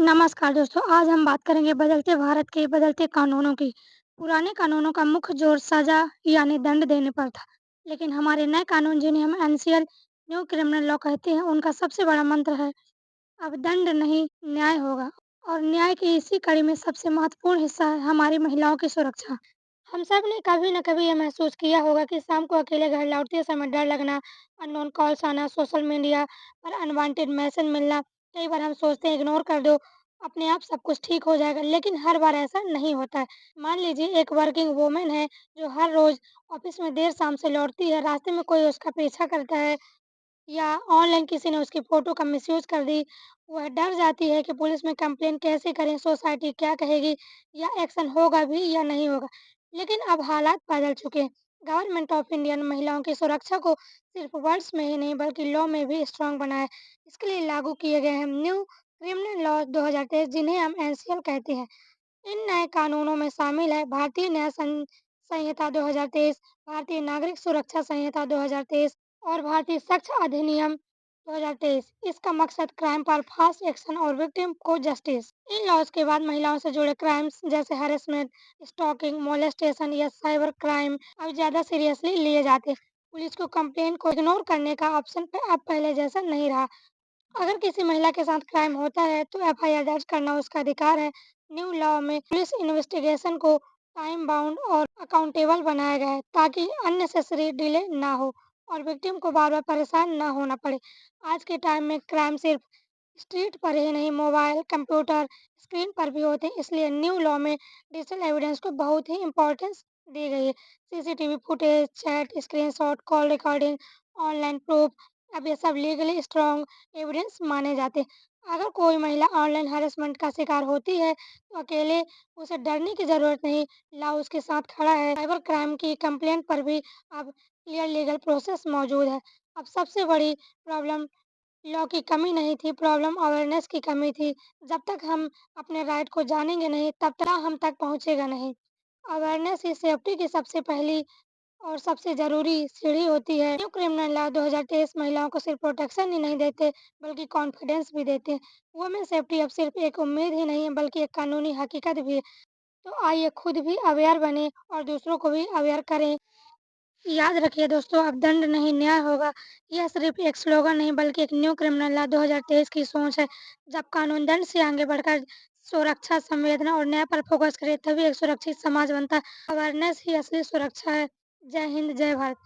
नमस्कार दोस्तों, आज हम बात करेंगे बदलते भारत के बदलते कानूनों की। पुराने कानूनों का मुख्य जोर सजा यानी दंड देने पर था, लेकिन हमारे नए कानून जिन्हें हम एनसीएल न्यू क्रिमिनल लॉ कहते हैं, उनका सबसे बड़ा मंत्र है अब दंड नहीं न्याय होगा। और न्याय की इसी कड़ी में सबसे महत्वपूर्ण हिस्सा है हमारी महिलाओं की सुरक्षा। हम सब ने कभी न कभी ये महसूस किया होगा कि शाम को अकेले घर लौटते समय डर लगना, अननोन कॉल्स आना, सोशल मीडिया पर अनवांटेड मैसेज मिलना। कई बार हम सोचते हैं इग्नोर कर दो, अपने आप सब कुछ ठीक हो जाएगा, लेकिन हर बार ऐसा नहीं होता है। मान लीजिए एक वर्किंग वुमन है जो हर रोज ऑफिस में देर शाम से लौटती है, रास्ते में कोई उसका पीछा करता है या ऑनलाइन किसी ने उसकी फ़ोटो का मिसयूज़ कर दी, वह डर जाती है कि पुलिस में कंप्लेंट कैसे करें, सोसाइटी क्या कहेगी या एक्शन होगा भी या नहीं होगा। लेकिन अब हालात बदल चुके हैं। गवर्नमेंट ऑफ इंडिया ने महिलाओं की सुरक्षा को सिर्फ वर्ड्स में ही नहीं बल्कि लॉ में भी स्ट्रॉन्ग बनाया है। इसके लिए लागू किए गए हैं न्यू क्रिमिनल लॉ 2023 जिन्हें हम एनसीएल कहते हैं। इन नए कानूनों में शामिल है भारतीय न्याय संहिता 2023, भारतीय नागरिक सुरक्षा संहिता 2023 और भारतीय साक्ष्य अधिनियम 2023। इसका मकसद क्राइम पर फास्ट एक्शन और विक्टिम को जस्टिस। इन लॉज के बाद महिलाओं से जुड़े क्राइम्स जैसे हैरेसमेंट, स्टॉकिंग, मोलेस्टेशन या साइबर क्राइम अब ज्यादा सीरियसली लिए जाते हैं। पुलिस को कंप्लेंट को इग्नोर करने का ऑप्शन अब पहले जैसा नहीं रहा। अगर किसी महिला के साथ क्राइम होता है तो एफआईआर दर्ज करना उसका अधिकार है। न्यू लॉ में पुलिस इन्वेस्टिगेशन को टाइम बाउंड और अकाउंटेबल बनाया गया है ताकि अननेसेसरी डिले ना हो और विक्टिम को बार बार परेशान ना होना पड़े। आज के टाइम में क्राइम सिर्फ स्ट्रीट पर ही नहीं, मोबाइल, कंप्यूटर, स्क्रीन पर भी होते हैं। इसलिए न्यू लॉ में डिजिटल एविडेंस को बहुत ही इम्पोर्टेंस दी गई है। CCTV footage, chat, screenshot, call recording, online proof, अब ये सब लीगली स्ट्रॉन्ग एविडेंस माने जाते हैं। अगर कोई महिला ऑनलाइन हैरेसमेंट का शिकार होती है तो अकेले उसे डरने की जरूरत नहीं, लॉ उसके साथ खड़ा है। साइबर क्राइम की कंप्लेंट पर भी अब क्लियर लीगल प्रोसेस मौजूद है। अब सबसे बड़ी प्रॉब्लम लॉ की कमी नहीं थी, प्रॉब्लम अवेयरनेस की कमी थी। जब तक हम अपने राइट को जानेंगे नहीं, तब तक हम तक पहुंचेगा नहीं। अवेयरनेस ही सेफ्टी की सबसे पहली और सबसे ज़रूरी सीढ़ी होती है। न्यू क्रिमिनल लॉ 2023 महिलाओं को सिर्फ प्रोटेक्शन ही नहीं देते, बल्कि कॉन्फिडेंस भी देते हैं। वुमेन सेफ्टी अब सिर्फ एक उम्मीद ही नहीं है, बल्कि एक कानूनी हकीकत भी है। तो आइए खुद भी अवेयर बने और दूसरों को भी अवेयर करें। याद रखिए दोस्तों, अब दंड नहीं न्याय होगा। यह सिर्फ एक स्लोगन नहीं बल्कि एक न्यू क्रिमिनल लॉ 2023 की सोच है। जब कानून दंड से आगे बढ़कर सुरक्षा, संवेदना और न्याय पर फोकस करे तभी एक सुरक्षित समाज बनता है। अवेयरनेस ही असली सुरक्षा है। जय हिंद, जय भारत।